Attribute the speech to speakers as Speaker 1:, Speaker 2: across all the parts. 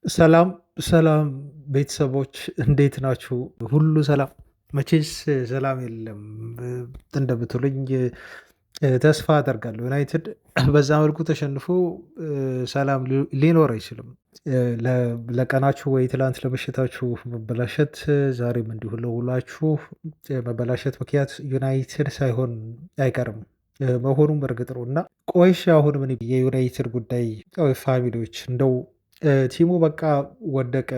Speaker 1: ሰላም ሰላም ቤተሰቦች እንዴት ናችሁ? ሁሉ ሰላም? መቼስ ሰላም የለም እንደምትሉኝ ተስፋ አደርጋለሁ። ዩናይትድ በዛ መልኩ ተሸንፎ ሰላም ሊኖር አይችልም። ለቀናችሁ ወይ ትላንት ለበሽታችሁ መበላሸት ዛሬም እንዲሁ ለውላችሁ መበላሸት ምክንያት ዩናይትድ ሳይሆን አይቀርም መሆኑም እርግጥ ነው እና ቆይሽ አሁን ምን የዩናይትድ ጉዳይ ፋሚሊዎች እንደው ቲሙ በቃ ወደቀ።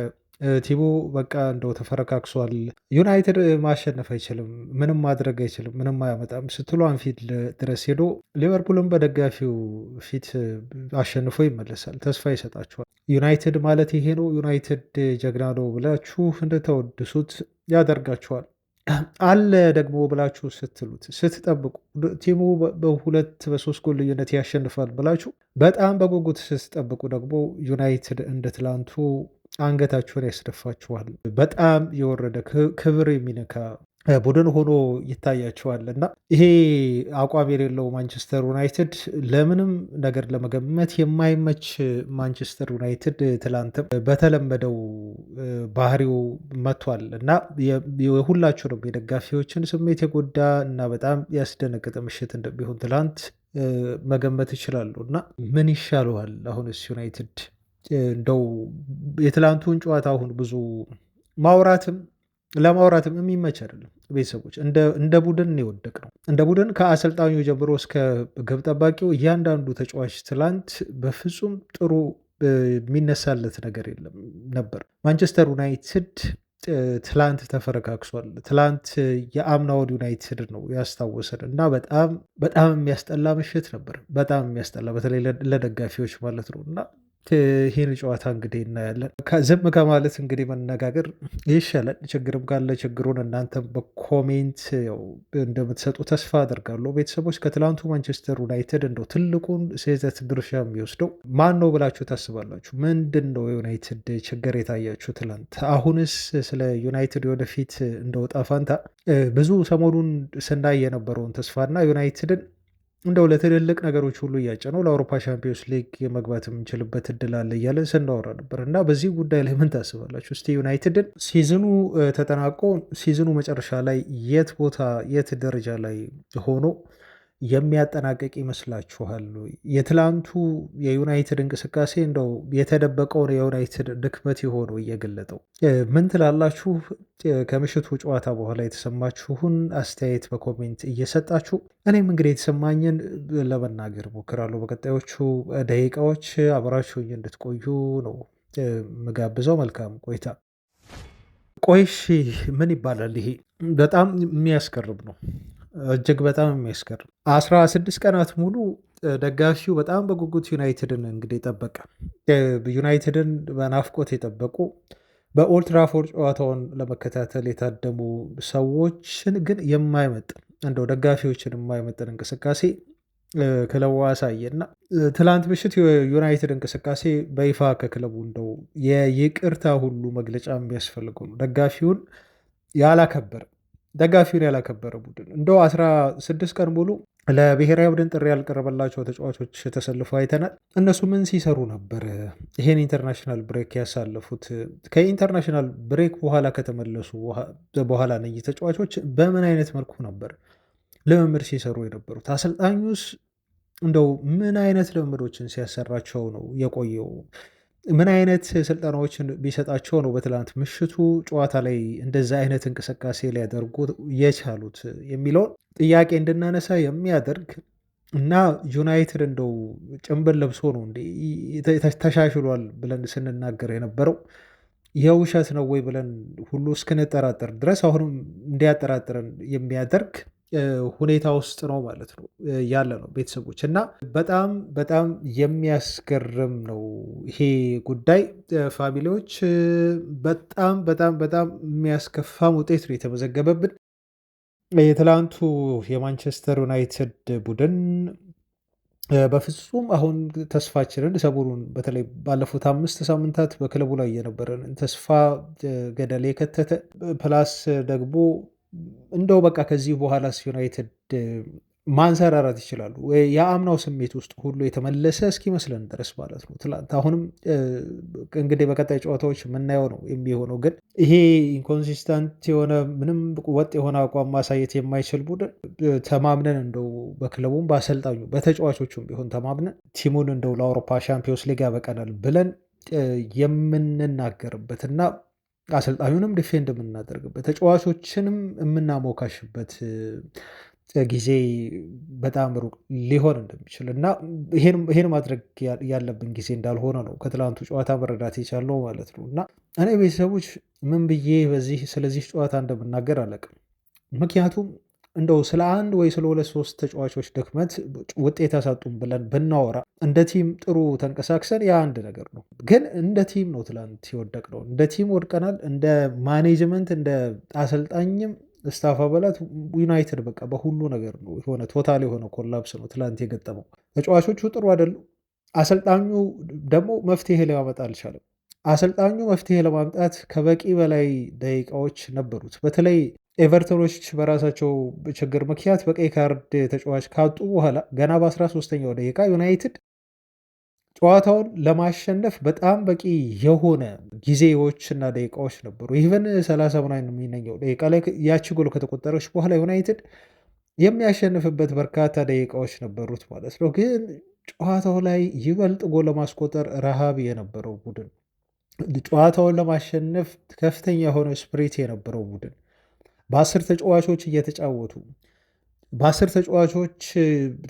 Speaker 1: ቲሙ በቃ እንደው ተፈረካክሷል። ዩናይትድ ማሸነፍ አይችልም፣ ምንም ማድረግ አይችልም፣ ምንም አያመጣም ስትሉ አንፊልድ ድረስ ሄዶ ሊቨርፑልም በደጋፊው ፊት አሸንፎ ይመለሳል። ተስፋ ይሰጣችኋል። ዩናይትድ ማለት ይሄ ነው፣ ዩናይትድ ጀግና ነው ብላችሁ እንደተወድሱት ያደርጋችኋል። አለ ደግሞ ብላችሁ ስትሉት ስትጠብቁ ቲሙ በሁለት በሶስት ጎል ልዩነት ያሸንፋል ብላችሁ በጣም በጉጉት ስትጠብቁ ደግሞ ዩናይትድ እንደ ትላንቱ አንገታችሁን ያስደፋችኋል። በጣም የወረደ ክብር የሚነካ ቡድን ሆኖ ይታያቸዋል እና ይሄ አቋም የሌለው ማንቸስተር ዩናይትድ ለምንም ነገር ለመገመት የማይመች ማንቸስተር ዩናይትድ ትላንትም በተለመደው ባህሪው መጥቷል እና የሁላችሁንም የደጋፊዎችን ስሜት የጎዳ እና በጣም ያስደነገጠ ምሽት እንደሚሆን ትላንት መገመት ይችላሉ። እና ምን ይሻለዋል አሁንስ ዩናይትድ እንደው የትላንቱን ጨዋታ አሁን ብዙ ማውራትም ለማውራትም የሚመች አይደለም። ቤተሰቦች እንደ ቡድን የወደቅ ነው። እንደ ቡድን ከአሰልጣኙ ጀምሮ እስከ ግብ ጠባቂው እያንዳንዱ ተጫዋች ትላንት በፍጹም ጥሩ የሚነሳለት ነገር የለም ነበር። ማንቸስተር ዩናይትድ ትላንት ተፈረካክሷል። ትላንት የአምናውን ዩናይትድ ነው ያስታወሰን እና በጣም በጣም የሚያስጠላ ምሽት ነበር። በጣም የሚያስጠላ በተለይ ለደጋፊዎች ማለት ነው እና ይህን ጨዋታ እንግዲህ እናያለን። ዝም ከማለት እንግዲህ መነጋገር ይሻላል። ችግርም ካለ ችግሩን እናንተ በኮሜንት እንደምትሰጡ ተስፋ አደርጋለሁ። ቤተሰቦች ከትላንቱ ማንቸስተር ዩናይትድ እንደው ትልቁን ስህተት ድርሻ የሚወስደው ማን ነው ብላችሁ ታስባላችሁ? ምንድን ነው የዩናይትድ ችግር የታያችሁ ትላንት? አሁንስ ስለ ዩናይትድ ወደፊት እንደው ዕጣ ፈንታ ብዙ ሰሞኑን ስናይ የነበረውን ተስፋና ዩናይትድን እንደው ለትልልቅ ነገሮች ሁሉ እያጨ ነው ለአውሮፓ ሻምፒዮንስ ሊግ የመግባት የምንችልበት እድል አለ እያለን ስናወራ ነበር እና በዚህ ጉዳይ ላይ ምን ታስባላችሁ? እስቲ ዩናይትድን ሲዝኑ ተጠናቆ ሲዝኑ መጨረሻ ላይ የት ቦታ የት ደረጃ ላይ ሆኖ የሚያጠናቀቅ ይመስላችኋል? የትላንቱ የዩናይትድ እንቅስቃሴ እንደው የተደበቀውን የዩናይትድ ድክመት የሆነው እየገለጠው ምን ትላላችሁ? ከምሽቱ ጨዋታ በኋላ የተሰማችሁን አስተያየት በኮሜንት እየሰጣችሁ እኔም እንግዲህ የተሰማኝን ለመናገር ሞክራለሁ። በቀጣዮቹ ደቂቃዎች አብራችሁኝ እንድትቆዩ ነው ምጋብዘው። መልካም ቆይታ። ቆይሺ ምን ይባላል ይሄ? በጣም የሚያስገርም ነው። እጅግ በጣም የሚያስገርም 16 ቀናት ሙሉ ደጋፊው በጣም በጉጉት ዩናይትድን እንግዲህ ጠበቀ። ዩናይትድን በናፍቆት የጠበቁ በኦልትራፎርድ ጨዋታውን ለመከታተል የታደሙ ሰዎችን ግን የማይመጥን እንደው ደጋፊዎችን የማይመጥን እንቅስቃሴ ክለቡ አሳየ እና ትላንት ምሽት የዩናይትድ እንቅስቃሴ በይፋ ከክለቡ እንደው የይቅርታ ሁሉ መግለጫ የሚያስፈልገው ነው። ደጋፊውን ያላከበረ ቡድን እንደው 16 ቀን ሙሉ ለብሔራዊ ቡድን ጥሪ ያልቀረበላቸው ተጫዋቾች ተሰልፈው አይተናል። እነሱ ምን ሲሰሩ ነበር ይሄን ኢንተርናሽናል ብሬክ ያሳለፉት? ከኢንተርናሽናል ብሬክ በኋላ ከተመለሱ በኋላ እነዚህ ተጫዋቾች በምን አይነት መልኩ ነበር ልምምድ ሲሰሩ የነበሩት? አሰልጣኙስ እንደው ምን አይነት ልምምዶችን ሲያሰራቸው ነው የቆየው? ምን አይነት ስልጠናዎችን ቢሰጣቸው ነው በትላንት ምሽቱ ጨዋታ ላይ እንደዛ አይነት እንቅስቃሴ ሊያደርጉ የቻሉት የሚለውን ጥያቄ እንድናነሳ የሚያደርግ እና ዩናይትድ እንደው ጭንብል ለብሶ ነው እንደ ተሻሽሏል ብለን ስንናገር የነበረው የውሸት ነው ወይ ብለን ሁሉ እስክንጠራጠር ድረስ አሁንም እንዲያጠራጥረን የሚያደርግ ሁኔታ ውስጥ ነው ማለት ነው ያለ ነው ቤተሰቦች። እና በጣም በጣም የሚያስገርም ነው ይሄ ጉዳይ ፋሚሊዎች። በጣም በጣም በጣም የሚያስከፋም ውጤት ነው የተመዘገበብን። የትላንቱ የማንቸስተር ዩናይትድ ቡድን በፍጹም አሁን ተስፋችንን ሰሞኑን በተለይ ባለፉት 5 ሳምንታት በክለቡ ላይ የነበረን ተስፋ ገደል የከተተ ፕላስ ደግሞ እንደው በቃ ከዚህ በኋላስ ዩናይትድ ማንሰራራት ይችላሉ። የአምናው ስሜት ውስጥ ሁሉ የተመለሰ እስኪመስለን ድረስ ማለት ነው። ትላንት አሁንም እንግዲህ በቀጣይ ጨዋታዎች የምናየው ነው የሚሆነው። ግን ይሄ ኢንኮንሲስተንት የሆነ ምንም ወጥ የሆነ አቋም ማሳየት የማይችል ቡድን ተማምነን እንደው በክለቡም በአሰልጣኙ በተጫዋቾቹም ቢሆን ተማምነን ቲሙን እንደው ለአውሮፓ ሻምፒዮንስ ሊግ ያበቀናል ብለን የምንናገርበት እና አሰልጣኙንም ዲፌንድ የምናደርግበት ተጫዋቾችንም የምናሞካሽበት ጊዜ በጣም ሩቅ ሊሆን እንደሚችል እና ይሄን ማድረግ ያለብን ጊዜ እንዳልሆነ ነው ከትላንቱ ጨዋታ መረዳት የቻለው ማለት ነው። እና እኔ ቤተሰቦች ምን ብዬ ስለዚህ ጨዋታ እንደምናገር አላውቅም። ምክንያቱም እንደው ስለ አንድ ወይ ስለ ሁለት ሶስት ተጫዋቾች ድክመት ውጤት ያሳጡን ብለን ብናወራ እንደ ቲም ጥሩ ተንቀሳቅሰን ያ አንድ ነገር ነው። ግን እንደ ቲም ነው ትላንት የወደቅነው። እንደ ቲም ወድቀናል። እንደ ማኔጅመንት፣ እንደ አሰልጣኝም ስታፍ አባላት ዩናይትድ በቃ በሁሉ ነገር ነው የሆነ ቶታል የሆነ ኮላፕስ ነው ትላንት የገጠመው። ተጫዋቾቹ ጥሩ አይደሉም። አሰልጣኙ ደግሞ መፍትሄ ሊያመጣ አልቻለም። አሰልጣኙ መፍትሄ ለማምጣት ከበቂ በላይ ደቂቃዎች ነበሩት። በተለይ ኤቨርተኖች በራሳቸው ችግር ምክንያት በቀይ ካርድ ተጫዋች ካጡ በኋላ ገና በ13ኛው ደቂቃ ዩናይትድ ጨዋታውን ለማሸነፍ በጣም በቂ የሆነ ጊዜዎችና ደቂቃዎች ነበሩ። ኢቨን 30 ምናምን የሚነኘው ደቂቃ ላይ ያቺ ጎል ከተቆጠረች በኋላ ዩናይትድ የሚያሸንፍበት በርካታ ደቂቃዎች ነበሩት ማለት ነው። ግን ጨዋታው ላይ ይበልጥ ጎል ለማስቆጠር ረሃብ የነበረው ቡድን፣ ጨዋታውን ለማሸነፍ ከፍተኛ የሆነ ስፕሪት የነበረው ቡድን በ10 ተጫዋቾች እየተጫወቱ በ10 ተጫዋቾች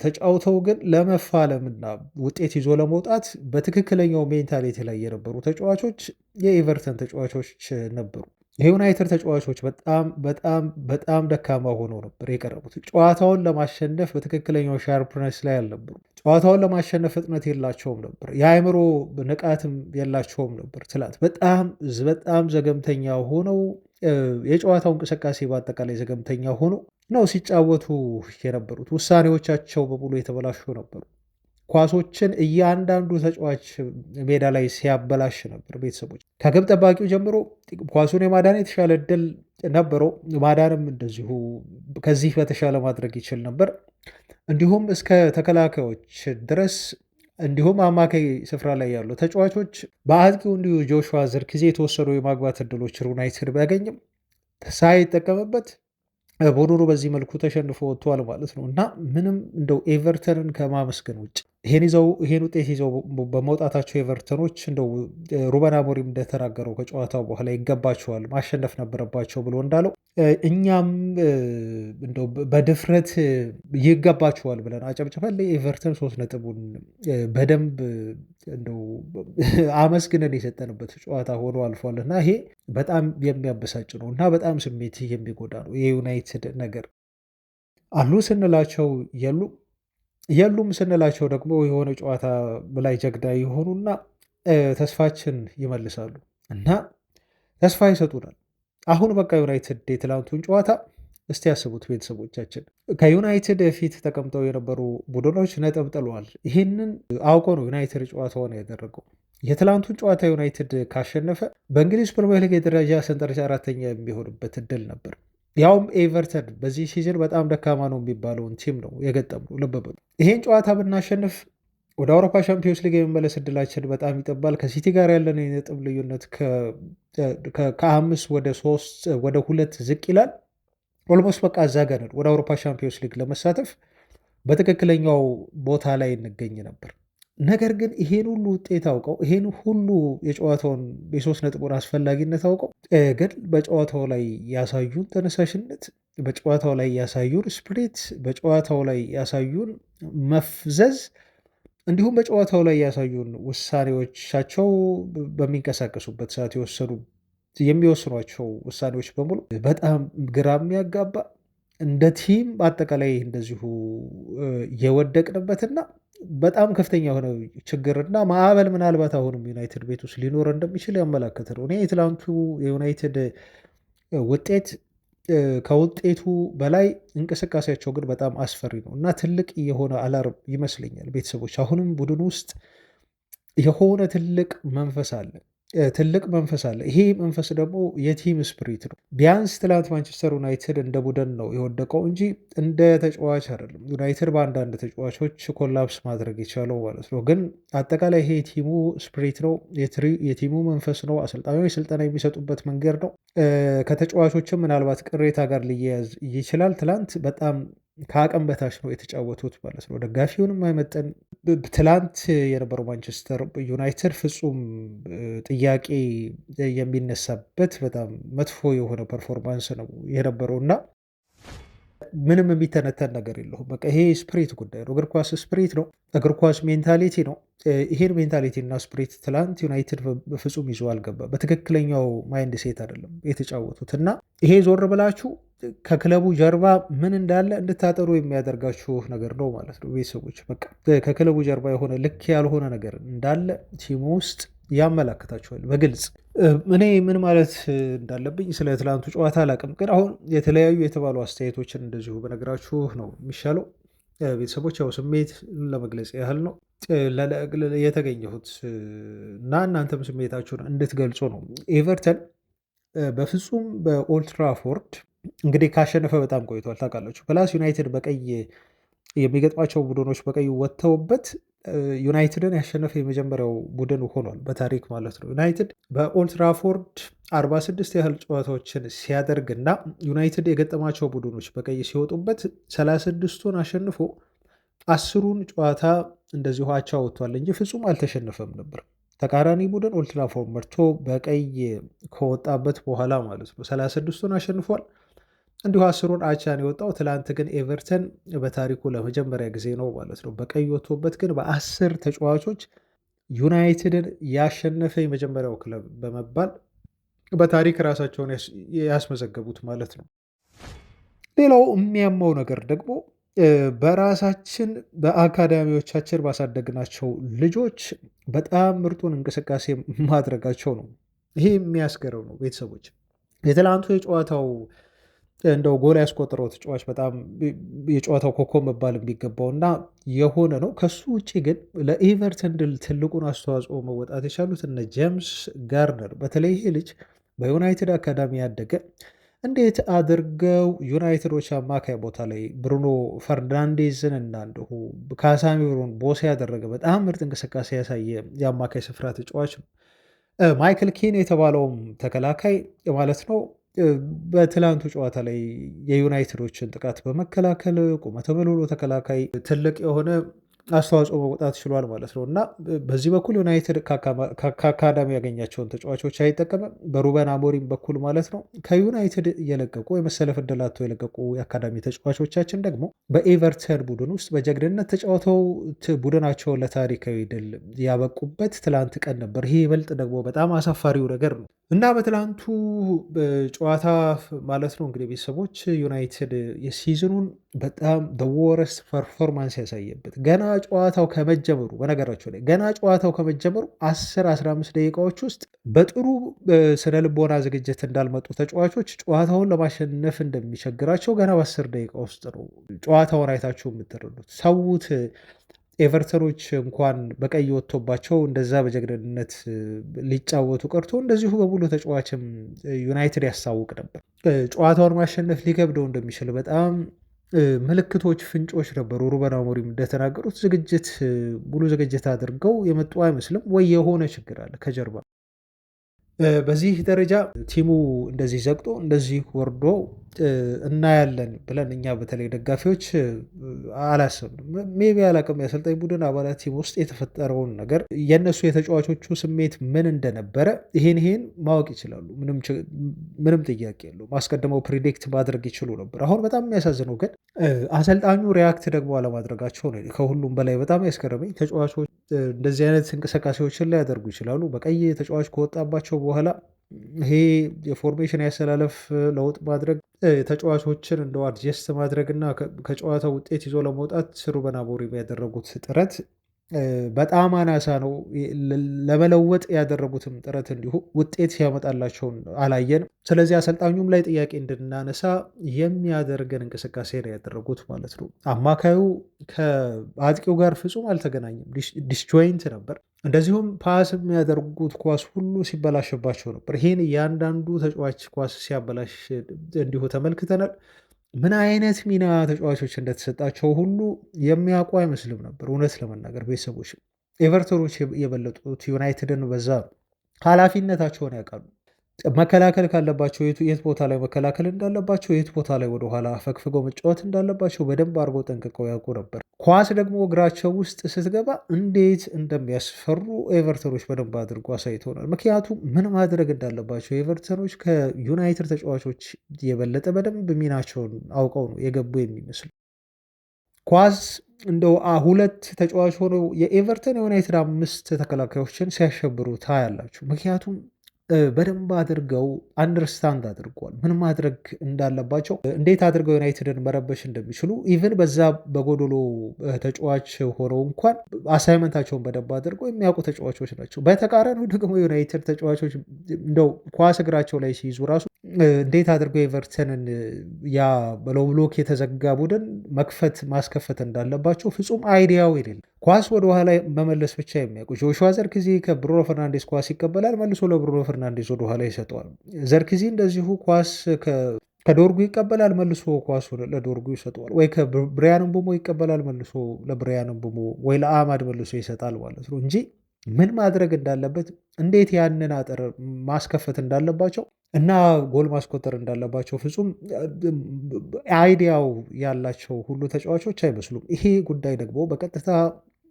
Speaker 1: ተጫውተው ግን ለመፋለምና ውጤት ይዞ ለመውጣት በትክክለኛው ሜንታሊቲ ላይ የነበሩ ተጫዋቾች የኤቨርተን ተጫዋቾች ነበሩ። የዩናይትድ ተጫዋቾች በጣም በጣም በጣም ደካማ ሆነው ነበር የቀረቡት። ጨዋታውን ለማሸነፍ በትክክለኛው ሻርፕነስ ላይ አልነበሩ። ጨዋታውን ለማሸነፍ ፍጥነት የላቸውም ነበር። የአእምሮ ንቃትም የላቸውም ነበር። ትላንት በጣም ዘገምተኛ ሆነው የጨዋታው እንቅስቃሴ በአጠቃላይ ዘገምተኛ ሆኖ ነው ሲጫወቱ የነበሩት። ውሳኔዎቻቸው በሙሉ የተበላሹ ነበሩ። ኳሶችን እያንዳንዱ ተጫዋች ሜዳ ላይ ሲያበላሽ ነበር። ቤተሰቦች ከግብ ጠባቂው ጀምሮ ኳሱን የማዳን የተሻለ እድል ነበረው። ማዳንም እንደዚሁ ከዚህ በተሻለ ማድረግ ይችል ነበር። እንዲሁም እስከ ተከላካዮች ድረስ እንዲሁም አማካይ ስፍራ ላይ ያሉ ተጫዋቾች በአጥቂው እንዲሁ ጆሹዋ ዝርክዜ የተወሰኑ የማግባት እድሎች ዩናይትድ ቢያገኝም ሳይጠቀምበት ቡድኑ በዚህ መልኩ ተሸንፎ ወጥቷል ማለት ነው። እና ምንም እንደው ኤቨርተንን ከማመስገን ውጭ ይሄን ውጤት ይዘው በመውጣታቸው ኤቨርተኖች እንደው ሩበን አሞሪም እንደተናገረው ከጨዋታው በኋላ ይገባቸዋል፣ ማሸነፍ ነበረባቸው ብሎ እንዳለው እኛም እንደው በድፍረት ይገባቸዋል ብለን አጨብጭበን ለኤቨርተን 3 ነጥቡን በደንብ እንደው አመስግነን የሰጠንበት ጨዋታ ሆኖ አልፏል እና ይሄ በጣም የሚያበሳጭ ነው እና በጣም ስሜት የሚጎዳ ነው። የዩናይትድ ነገር አሉ ስንላቸው የሉም ስንላቸው ደግሞ የሆነ ጨዋታ በላይ ጀግዳ የሆኑና ተስፋችን ይመልሳሉ እና ተስፋ ይሰጡናል። አሁን በቃ ዩናይትድ የትላንቱን ጨዋታ እስቲ ያስቡት ቤተሰቦቻችን። ከዩናይትድ ፊት ተቀምጠው የነበሩ ቡድኖች ነጥብ ጥለዋል። ይህንን አውቆ ነው ዩናይትድ ጨዋታውን ያደረገው። የትላንቱን ጨዋታ ዩናይትድ ካሸነፈ በእንግሊዝ ፕሪሚየር ሊግ የደረጃ ሰንጠረዥ 4ኛ የሚሆንበት እድል ነበር። ያውም ኤቨርተን በዚህ ሲዝን በጣም ደካማ ነው የሚባለውን ቲም ነው የገጠመው። ልብ በሉ። ይሄን ጨዋታ ብናሸንፍ ወደ አውሮፓ ሻምፒዮንስ ሊግ የመመለስ እድላችን በጣም ይጠባል። ከሲቲ ጋር ያለን የነጥብ ልዩነት ከ5 ወደ 2 ዝቅ ይላል። ኦልሞስት በቃ እዛ ጋር ነን። ወደ አውሮፓ ሻምፒዮንስ ሊግ ለመሳተፍ በትክክለኛው ቦታ ላይ እንገኝ ነበር። ነገር ግን ይሄን ሁሉ ውጤት አውቀው ይሄን ሁሉ የጨዋታውን የ3 ነጥቡን አስፈላጊነት አውቀው ግን በጨዋታው ላይ ያሳዩን ተነሳሽነት፣ በጨዋታው ላይ ያሳዩን ስፕሪት፣ በጨዋታው ላይ ያሳዩን መፍዘዝ እንዲሁም በጨዋታው ላይ ያሳዩን ውሳኔዎቻቸው በሚንቀሳቀሱበት ሰዓት የሚወስኗቸው ውሳኔዎች በሙሉ በጣም ግራ የሚያጋባ እንደ ቲም በአጠቃላይ እንደዚሁ የወደቅንበትና በጣም ከፍተኛ የሆነ ችግርና ማዕበል ምናልባት አሁንም ዩናይትድ ቤት ውስጥ ሊኖር እንደሚችል ያመላከተ ነው። እኔ የትላንቱ የዩናይትድ ውጤት ከውጤቱ በላይ እንቅስቃሴያቸው ግን በጣም አስፈሪ ነው እና ትልቅ የሆነ አላርም ይመስለኛል። ቤተሰቦች አሁንም ቡድን ውስጥ የሆነ ትልቅ መንፈስ አለ። ትልቅ መንፈስ አለ። ይሄ መንፈስ ደግሞ የቲም ስፕሪት ነው። ቢያንስ ትላንት ማንቸስተር ዩናይትድ እንደ ቡድን ነው የወደቀው እንጂ እንደ ተጫዋች አይደለም። ዩናይትድ በአንዳንድ ተጫዋቾች ኮላፕስ ማድረግ የቻለው ማለት ነው። ግን አጠቃላይ ይሄ የቲሙ ስፕሪት ነው፣ የቲሙ መንፈስ ነው። አሰልጣኞች ስልጠና የሚሰጡበት መንገድ ነው። ከተጫዋቾችም ምናልባት ቅሬታ ጋር ሊያያዝ ይችላል። ትላንት በጣም ከአቅም በታች ነው የተጫወቱት ማለት ነው። ደጋፊውንም አይመጠን። ትላንት የነበረው ማንቸስተር ዩናይትድ ፍጹም ጥያቄ የሚነሳበት በጣም መጥፎ የሆነ ፐርፎርማንስ ነው የነበረው እና ምንም የሚተነተን ነገር የለውም። በቃ ይሄ ስፕሪት ጉዳይ ነው። እግር ኳስ ስፕሪት ነው። እግር ኳስ ሜንታሊቲ ነው። ይሄን ሜንታሊቲ እና ስፕሪት ትላንት ዩናይትድ በፍጹም ይዞ አልገባ። በትክክለኛው ማይንድ ሴት አይደለም የተጫወቱት እና ይሄ ዞር ብላችሁ ከክለቡ ጀርባ ምን እንዳለ እንድታጠሩ የሚያደርጋችሁ ነገር ነው ማለት ነው። ቤተሰቦች በቃ ከክለቡ ጀርባ የሆነ ልክ ያልሆነ ነገር እንዳለ ቲሙ ውስጥ ያመላክታችኋል በግልጽ። እኔ ምን ማለት እንዳለብኝ ስለ ትላንቱ ጨዋታ አላውቅም፣ ግን አሁን የተለያዩ የተባሉ አስተያየቶችን እንደዚሁ በነገራችሁ ነው የሚሻለው። ቤተሰቦች ያው ስሜት ለመግለጽ ያህል ነው የተገኘሁት እና እናንተም ስሜታችሁን እንድትገልጹ ነው። ኤቨርተን በፍጹም በኦልድ ትራፎርድ እንግዲህ ካሸነፈ በጣም ቆይቷል ታውቃላችሁ። ፕላስ ዩናይትድ በቀይ የሚገጥማቸው ቡድኖች በቀይ ወጥተውበት ዩናይትድን ያሸነፈ የመጀመሪያው ቡድን ሆኗል በታሪክ ማለት ነው። ዩናይትድ በኦልትራፎርድ 46 ያህል ጨዋታዎችን ሲያደርግ እና ዩናይትድ የገጠማቸው ቡድኖች በቀይ ሲወጡበት 36ቱን አሸንፎ 10ሩን ጨዋታ እንደዚሁ አቻ ወጥቷል እንጂ ፍጹም አልተሸነፈም ነበር። ተቃራኒ ቡድን ኦልትራፎርድ መርቶ በቀይ ከወጣበት በኋላ ማለት ነው 36ቱን አሸንፏል። እንዲሁ 10ሩን አቻን የወጣው። ትላንት ግን ኤቨርተን በታሪኩ ለመጀመሪያ ጊዜ ነው ማለት ነው በቀይ ወጥቶበት ግን በ10 ተጫዋቾች ዩናይትድን ያሸነፈ የመጀመሪያው ክለብ በመባል በታሪክ ራሳቸውን ያስመዘገቡት ማለት ነው። ሌላው የሚያመው ነገር ደግሞ በራሳችን በአካዳሚዎቻችን ባሳደግናቸው ልጆች በጣም ምርጡን እንቅስቃሴ ማድረጋቸው ነው። ይሄ የሚያስገርም ነው ቤተሰቦች። የትላንቱ የጨዋታው እንደው ጎል ያስቆጠረው ተጫዋች በጣም የጨዋታው ኮከብ መባል የሚገባው እና የሆነ ነው። ከሱ ውጭ ግን ለኤቨርተን ድል ትልቁን አስተዋጽኦ መወጣት የቻሉት እነ ጄምስ ጋርነር፣ በተለይ ይሄ ልጅ በዩናይትድ አካዳሚ ያደገ እንዴት አድርገው ዩናይትዶች አማካይ ቦታ ላይ ብሩኖ ፈርናንዴዝን እና እንዲሁ ካሳሚሮን ቦስ ያደረገ በጣም ምርጥ እንቅስቃሴ ያሳየ የአማካይ ስፍራ ተጫዋች ነው። ማይክል ኪን የተባለውም ተከላካይ ማለት ነው በትላንቱ ጨዋታ ላይ የዩናይትዶችን ጥቃት በመከላከል ቁመተ መልሎ ተከላካይ ትልቅ የሆነ አስተዋጽኦ መውጣት ችሏል ማለት ነው እና በዚህ በኩል ዩናይትድ ከአካዳሚ ያገኛቸውን ተጫዋቾች አይጠቀምም። በሩበን አሞሪም በኩል ማለት ነው ከዩናይትድ የለቀቁ የመሰለፍ ዕድል አጥተው የለቀቁ የአካዳሚ ተጫዋቾቻችን ደግሞ በኤቨርተን ቡድን ውስጥ በጀግንነት ተጫውተው ቡድናቸውን ለታሪካዊ ድል ያበቁበት ትላንት ቀን ነበር። ይሄ ይበልጥ ደግሞ በጣም አሳፋሪው ነገር ነው እና በትላንቱ ጨዋታ ማለት ነው እንግዲህ ቤተሰቦች ዩናይትድ የሲዝኑን በጣም ወረስት ፐርፎርማንስ ያሳየበት ገና ጨዋታው ከመጀመሩ በነገራቸው ላይ ገና ጨዋታው ከመጀመሩ 10-15 ደቂቃዎች ውስጥ በጥሩ ስነ ልቦና ዝግጅት እንዳልመጡ ተጫዋቾች ጨዋታውን ለማሸነፍ እንደሚቸግራቸው ገና በ10 ደቂቃ ውስጥ ነው ጨዋታውን አይታችሁ የምትረዱት። ሰውት ኤቨርተኖች እንኳን በቀይ ወጥቶባቸው እንደዛ በጀግንነት ሊጫወቱ ቀርቶ እንደዚሁ በሙሉ ተጫዋችም ዩናይትድ ያስታውቅ ነበር። ጨዋታውን ማሸነፍ ሊከብደው እንደሚችል በጣም ምልክቶች፣ ፍንጮች ነበሩ። ሩበን አሞሪም እንደተናገሩት ሙሉ ዝግጅት አድርገው የመጡ አይመስልም ወይ የሆነ ችግር አለ ከጀርባ። በዚህ ደረጃ ቲሙ እንደዚህ ዘግጦ እንደዚህ ወርዶ እናያለን ብለን እኛ በተለይ ደጋፊዎች አላሰብንም። ሜቢ አላቅም የአሰልጣኝ ቡድን አባላት ቲም ውስጥ የተፈጠረውን ነገር የእነሱ የተጫዋቾቹ ስሜት ምን እንደነበረ ይሄን ማወቅ ይችላሉ። ምንም ጥያቄ የለውም። አስቀድመው ፕሪዲክት ማድረግ ይችሉ ነበር። አሁን በጣም የሚያሳዝነው ግን አሰልጣኙ ሪያክት ደግሞ አለማድረጋቸው ነው ከሁሉም በላይ በጣም ያስገረመኝ። ተጫዋቾች እንደዚህ አይነት እንቅስቃሴዎችን ሊያደርጉ ይችላሉ። በቀይ ተጫዋች ከወጣባቸው በኋላ ይሄ የፎርሜሽን ያሰላለፍ ለውጥ ማድረግ ተጫዋቾችን እንደ አድጀስት ማድረግ እና ከጨዋታው ውጤት ይዞ ለመውጣት ሩበን አሞሪም ያደረጉት ጥረት በጣም አናሳ ነው። ለመለወጥ ያደረጉትም ጥረት እንዲሁ ውጤት ሲያመጣላቸውን አላየንም። ስለዚህ አሰልጣኙም ላይ ጥያቄ እንድናነሳ የሚያደርገን እንቅስቃሴ ነው ያደረጉት ማለት ነው። አማካዩ ከአጥቂው ጋር ፍጹም አልተገናኘም፣ ዲስጆይንት ነበር። እንደዚሁም ፓስ የሚያደርጉት ኳስ ሁሉ ሲበላሽባቸው ነበር። ይህን እያንዳንዱ ተጫዋች ኳስ ሲያበላሽ እንዲሁ ተመልክተናል። ምን አይነት ሚና ተጫዋቾች እንደተሰጣቸው ሁሉ የሚያውቁ አይመስልም ነበር። እውነት ለመናገር ቤተሰቦች ኤቨርተኖች የበለጡት ዩናይትድን በዛ ኃላፊነታቸውን ያውቃሉ። መከላከል ካለባቸው የት ቦታ ላይ መከላከል እንዳለባቸው፣ የት ቦታ ላይ ወደኋላ ፈግፍገው መጫወት እንዳለባቸው በደንብ አድርገው ጠንቅቀው ያውቁ ነበር። ኳስ ደግሞ እግራቸው ውስጥ ስትገባ እንዴት እንደሚያስፈሩ ኤቨርተኖች በደንብ አድርጎ አሳይተውናል። ምክንያቱም ምን ማድረግ እንዳለባቸው ኤቨርተኖች ከዩናይትድ ተጫዋቾች የበለጠ በደንብ ሚናቸውን አውቀው ነው የገቡ የሚመስሉ። ኳስ እንደው ሁለት ተጫዋች ሆነው የኤቨርተን የዩናይትድ 5 ተከላካዮችን ሲያሸብሩ ታያላችሁ። ምክንያቱም በደንብ አድርገው አንደርስታንድ አድርጓል ምን ማድረግ እንዳለባቸው፣ እንዴት አድርገው ዩናይትድን መረበሽ እንደሚችሉ። ኢቨን በዛ በጎዶሎ ተጫዋች ሆነው እንኳን አሳይመንታቸውን በደንብ አድርገው የሚያውቁ ተጫዋቾች ናቸው። በተቃራኒው ደግሞ ዩናይትድ ተጫዋቾች እንደው ኳስ እግራቸው ላይ ሲይዙ ራሱ እንዴት አድርገው ኤቨርተንን ያ በሎው ብሎክ የተዘጋ ቡድን ማስከፈት እንዳለባቸው ፍጹም አይዲያው የሌለ ኳስ ወደ ኋላ መመለስ ብቻ የሚያውቁ ጆሹዋ ዘርክዚ ከብሩኖ ፈርናንዴስ ኳስ ይቀበላል፣ መልሶ ለብሩኖ ፈርናንዴስ ወደ ኋላ ይሰጠዋል። ዘርክዚ እንደዚሁ ኳስ ከዶርጉ ይቀበላል፣ መልሶ ኳሱ ለዶርጉ ይሰጠዋል። ወይ ከብሪያን ምቡሞ ይቀበላል፣ መልሶ ለብሪያን ምቡሞ ወይ ለአማድ መልሶ ይሰጣል ማለት ነው እንጂ ምን ማድረግ እንዳለበት፣ እንዴት ያንን አጥር ማስከፈት እንዳለባቸው እና ጎል ማስቆጠር እንዳለባቸው ፍጹም አይዲያው ያላቸው ሁሉ ተጫዋቾች አይመስሉም። ይሄ ጉዳይ ደግሞ በቀጥታ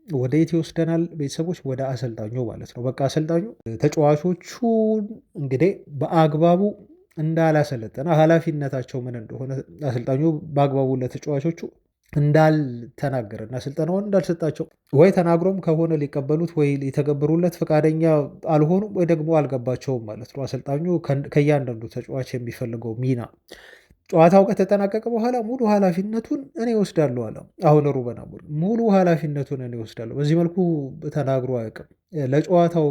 Speaker 1: ወደ የት ይወስደናል ቤተሰቦች? ወደ አሰልጣኙ ማለት ነው። በቃ አሰልጣኙ ተጫዋቾቹን እንግዲህ በአግባቡ እንዳላሰለጠነ፣ ኃላፊነታቸው ምን እንደሆነ አሰልጣኙ በአግባቡ ለተጫዋቾቹ እንዳልተናገረና ስልጠናውን እንዳልሰጣቸው ወይ ተናግሮም ከሆነ ሊቀበሉት ወይ ሊተገብሩለት ፈቃደኛ አልሆኑም ወይ ደግሞ አልገባቸውም ማለት ነው። አሰልጣኙ ከእያንዳንዱ ተጫዋች የሚፈልገው ሚና ጨዋታው ከተጠናቀቀ በኋላ ሙሉ ኃላፊነቱን እኔ ወስዳለሁ አለ። አሁን ሩበን አሞሪም ሙሉ ኃላፊነቱን እኔ ወስዳለሁ፣ በዚህ መልኩ ተናግሮ አያውቅም። ለጨዋታው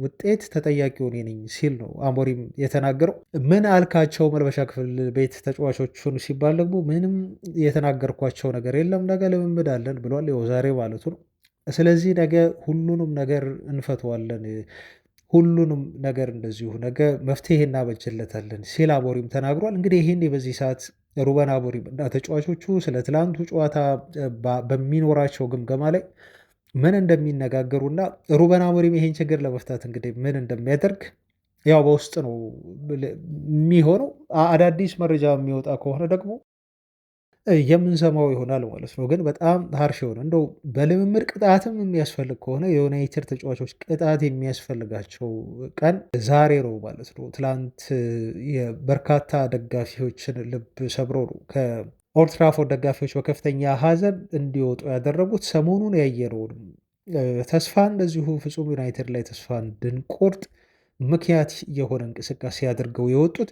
Speaker 1: ውጤት ተጠያቂው እኔ ነኝ ሲል ነው አሞሪም የተናገረው። ምን አልካቸው መልበሻ ክፍል ቤት ተጫዋቾቹን ሲባል ደግሞ ምንም የተናገርኳቸው ነገር የለም፣ ነገ ልምምድ አለን ብሏል። ይኸው ዛሬ ማለቱ ነው። ስለዚህ ነገ ሁሉንም ነገር እንፈተዋለን፣ ሁሉንም ነገር እንደዚሁ ነገ መፍትሄ እናበጅለታለን ሲል አሞሪም ተናግሯል። እንግዲህ ይህን በዚህ ሰዓት ሩበን አሞሪም እና ተጫዋቾቹ ስለ ትላንቱ ጨዋታ በሚኖራቸው ግምገማ ላይ ምን እንደሚነጋገሩና ሩበን አሞሪም ይሄን ችግር ለመፍታት እንግዲህ ምን እንደሚያደርግ ያው በውስጥ ነው የሚሆነው። አዳዲስ መረጃ የሚወጣ ከሆነ ደግሞ የምንሰማው ይሆናል ማለት ነው። ግን በጣም ሀርሽ የሆነ እንደው በልምምድ ቅጣትም የሚያስፈልግ ከሆነ የዩናይትድ ተጫዋቾች ቅጣት የሚያስፈልጋቸው ቀን ዛሬ ነው ማለት ነው። ትላንት የበርካታ ደጋፊዎችን ልብ ሰብሮ ነው ከኦልድ ትራፎርድ ደጋፊዎች በከፍተኛ ሀዘን እንዲወጡ ያደረጉት። ሰሞኑን ያየነውን ተስፋ እንደዚሁ ፍጹም ዩናይትድ ላይ ተስፋ እንድንቆርጥ ምክንያት የሆነ እንቅስቃሴ አድርገው የወጡት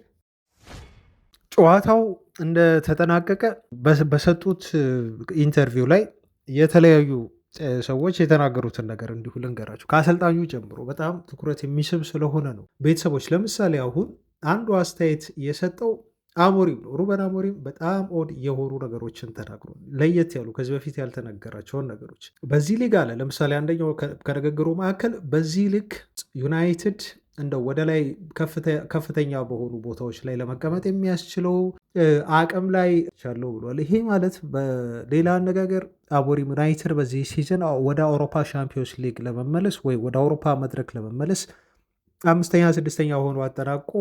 Speaker 1: ጨዋታው እንደተጠናቀቀ በሰጡት ኢንተርቪው ላይ የተለያዩ ሰዎች የተናገሩትን ነገር እንዲሁ ልንገራችሁ። ከአሰልጣኙ ጀምሮ በጣም ትኩረት የሚስብ ስለሆነ ነው ቤተሰቦች። ለምሳሌ አሁን አንዱ አስተያየት የሰጠው አሞሪም ነው። ሩበን አሞሪም በጣም ኦድ የሆኑ ነገሮችን ተናግሯል። ለየት ያሉ ከዚህ በፊት ያልተነገራቸውን ነገሮች በዚህ ሊግ አለ። ለምሳሌ አንደኛው ከንግግሩ መካከል በዚህ ልክ ዩናይትድ እንደው ወደ ላይ ከፍተኛ በሆኑ ቦታዎች ላይ ለመቀመጥ የሚያስችለው አቅም ላይ ቻለው ብሏል። ይሄ ማለት በሌላ አነጋገር አሞሪም ዩናይትድ በዚህ ሲዝን ወደ አውሮፓ ሻምፒዮንስ ሊግ ለመመለስ ወይ ወደ አውሮፓ መድረክ ለመመለስ 5ኛ 6ኛ ሆኖ አጠናቆ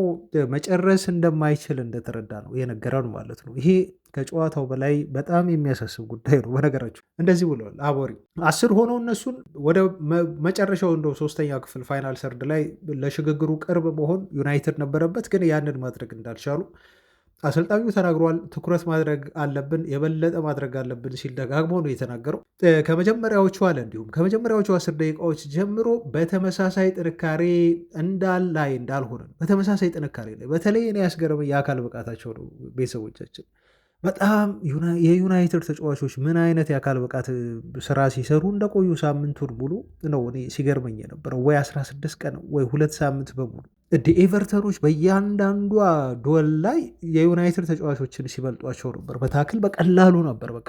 Speaker 1: መጨረስ እንደማይችል እንደተረዳ ነው የነገረን ማለት ነው። ይሄ ከጨዋታው በላይ በጣም የሚያሳስብ ጉዳይ ነው። በነገራችሁ እንደዚህ ብለዋል አሞሪም 10 ሆነው እነሱን ወደ መጨረሻው እንደው 3ኛ ክፍል ፋይናል ሰርድ ላይ ለሽግግሩ ቅርብ መሆን ዩናይትድ ነበረበት፣ ግን ያንን ማድረግ እንዳልቻሉ አሰልጣኙ ተናግሯል። ትኩረት ማድረግ አለብን፣ የበለጠ ማድረግ አለብን ሲል ደጋግሞ ነው የተናገረው። ከመጀመሪያዎቹ አለ እንዲሁም ከመጀመሪያዎቹ 10 ደቂቃዎች ጀምሮ በተመሳሳይ ጥንካሬ እንዳልሆነ በተመሳሳይ ጥንካሬ ላይ በተለይ እኔ ያስገረመኝ የአካል ብቃታቸው ነው ቤተሰቦቻችን። በጣም የዩናይትድ ተጫዋቾች ምን አይነት የአካል ብቃት ስራ ሲሰሩ እንደቆዩ ሳምንቱን ሙሉ ነው እኔ ሲገርመኝ የነበረው። ወይ 16 ቀን ወይ 2 ሳምንት በሙሉ ኤቨርተኖች በእያንዳንዷ ዶል ላይ የዩናይትድ ተጫዋቾችን ሲበልጧቸው ነበር። በታክል በቀላሉ ነበር በቃ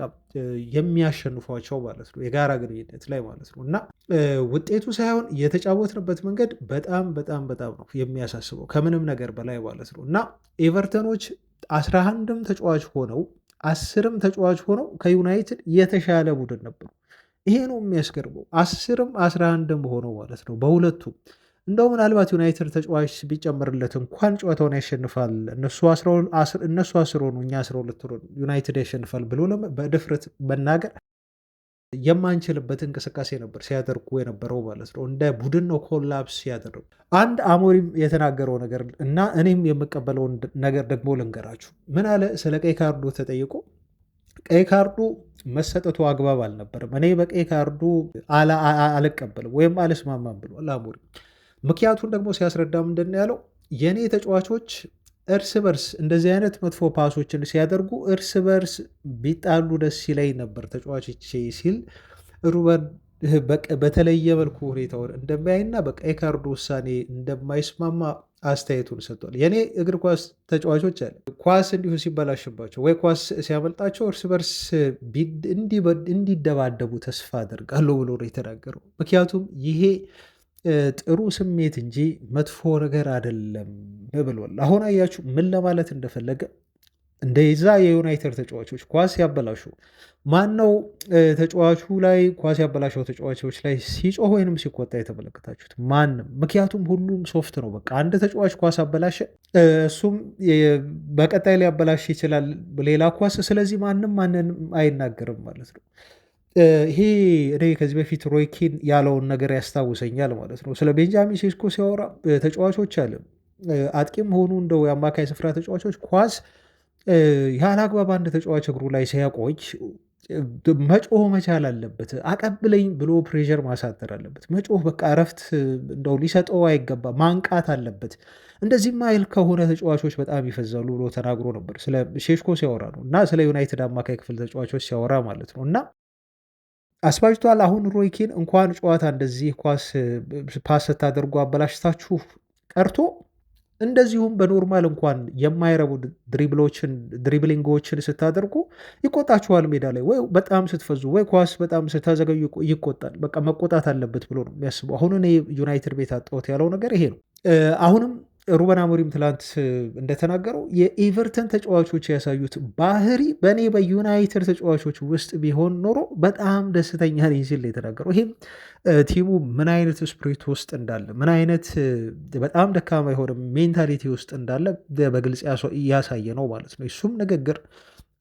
Speaker 1: የሚያሸንፏቸው ማለት ነው፣ የጋራ ግንኙነት ላይ ማለት ነው። እና ውጤቱ ሳይሆን የተጫወትንበት መንገድ በጣም በጣም በጣም ነው የሚያሳስበው ከምንም ነገር በላይ ማለት ነው። እና ኤቨርተኖች 11ም ተጫዋች ሆነው 10ም ተጫዋች ሆነው ከዩናይትድ የተሻለ ቡድን ነበሩ። ይሄ ነው የሚያስገርመው። 10ም 11ም ሆነው ማለት ነው በሁለቱም። እንደው ምናልባት ዩናይትድ ተጫዋች ቢጨምርለት እንኳን ጨዋታውን ያሸንፋል፣ እነሱ 10 ሆኑ እኛ 12 ሆኑ ዩናይትድ ያሸንፋል ብሎ በድፍረት መናገር የማንችልበት እንቅስቃሴ ነበር ሲያደርጉ የነበረው ማለት ነው። እንደ ቡድን ነው ኮላፕስ ሲያደርጉ። አንድ አሞሪም የተናገረው ነገር እና እኔም የምቀበለውን ነገር ደግሞ ልንገራችሁ። ምን አለ? ስለ ቀይ ካርዱ ተጠይቆ ቀይ ካርዱ መሰጠቱ አግባብ አልነበረም፣ እኔ በቀይ ካርዱ አልቀበልም ወይም አልስማማም ብሏል አሞሪም። ምክንያቱን ደግሞ ሲያስረዳ ምንድን ያለው የእኔ ተጫዋቾች እርስ በርስ እንደዚህ አይነት መጥፎ ፓሶችን ሲያደርጉ እርስ በርስ ቢጣሉ ደስ ይለኝ ነበር ተጫዋቾቼ ሲል ሩበን በተለየ መልኩ ሁኔታውን እንደማያይና በቀይ ካርዱ ውሳኔ እንደማይስማማ አስተያየቱን ሰጥቷል። የኔ እግር ኳስ ተጫዋቾች አለ ኳስ እንዲሁ ሲበላሽባቸው ወይ ኳስ ሲያመልጣቸው እርስ በርስ እንዲደባደቡ ተስፋ አደርጋለሁ ብሎ ነው የተናገረው። ምክንያቱም ይሄ ጥሩ ስሜት እንጂ መጥፎ ነገር አይደለም ብሏል። አሁን አያችሁ ምን ለማለት እንደፈለገ። እንደዛ የዩናይትድ ተጫዋቾች ኳስ ያበላሹ ማነው ተጫዋቹ ላይ ኳስ ያበላሸው ተጫዋቾች ላይ ሲጮህ ወይንም ሲቆጣ የተመለከታችሁት? ማንም። ምክንያቱም ሁሉም ሶፍት ነው። በቃ አንድ ተጫዋች ኳስ አበላሸ፣ እሱም በቀጣይ ሊያበላሽ ይችላል ሌላ ኳስ። ስለዚህ ማንም ማንንም አይናገርም ማለት ነው። ይሄ እኔ ከዚህ በፊት ሮይኪን ያለውን ነገር ያስታውሰኛል ማለት ነው። ስለ ቤንጃሚን ሴስኮ ሲያወራ ተጫዋቾች አለ አጥቂም ሆኑ እንደው የአማካይ ስፍራ ተጫዋቾች ኳስ ያለ አግባብ አንድ ተጫዋች እግሩ ላይ ሲያቆይ መጮህ መቻል አለበት። አቀብለኝ ብሎ ፕሬዠር ማሳደር አለበት። መጮህ በቃ እረፍት እንደው ሊሰጠው አይገባ፣ ማንቃት አለበት። እንደዚህ ማይል ከሆነ ተጫዋቾች በጣም ይፈዛሉ ብሎ ተናግሮ ነበር። ስለ ሼሽኮ ሲያወራ ነው እና ስለ ዩናይትድ አማካይ ክፍል ተጫዋቾች ሲያወራ ማለት ነው። እና አስባጅቷል። አሁን ሮይኪን እንኳን ጨዋታ እንደዚህ ኳስ ፓስ ስታደርጉ አበላሽታችሁ ቀርቶ እንደዚሁም በኖርማል እንኳን የማይረቡ ድሪብሊንጎችን ስታደርጉ ይቆጣችኋል። ሜዳ ላይ ወይ በጣም ስትፈዙ ወይ ኳስ በጣም ስታዘገዩ ይቆጣል። በቃ መቆጣት አለበት ብሎ ነው የሚያስበው። አሁን እኔ ዩናይትድ ቤት አጣሁት ያለው ነገር ይሄ ነው። አሁንም ሩበን አሞሪም ትላንት እንደተናገረው የኤቨርተን ተጫዋቾች ያሳዩት ባህሪ በእኔ በዩናይትድ ተጫዋቾች ውስጥ ቢሆን ኖሮ በጣም ደስተኛ ነኝ ሲል የተናገረው። ይህም ቲሙ ምን አይነት ስፕሪት ውስጥ እንዳለ፣ ምን አይነት በጣም ደካማ የሆነ ሜንታሊቲ ውስጥ እንዳለ በግልጽ እያሳየ ነው ማለት ነው። እሱም ንግግር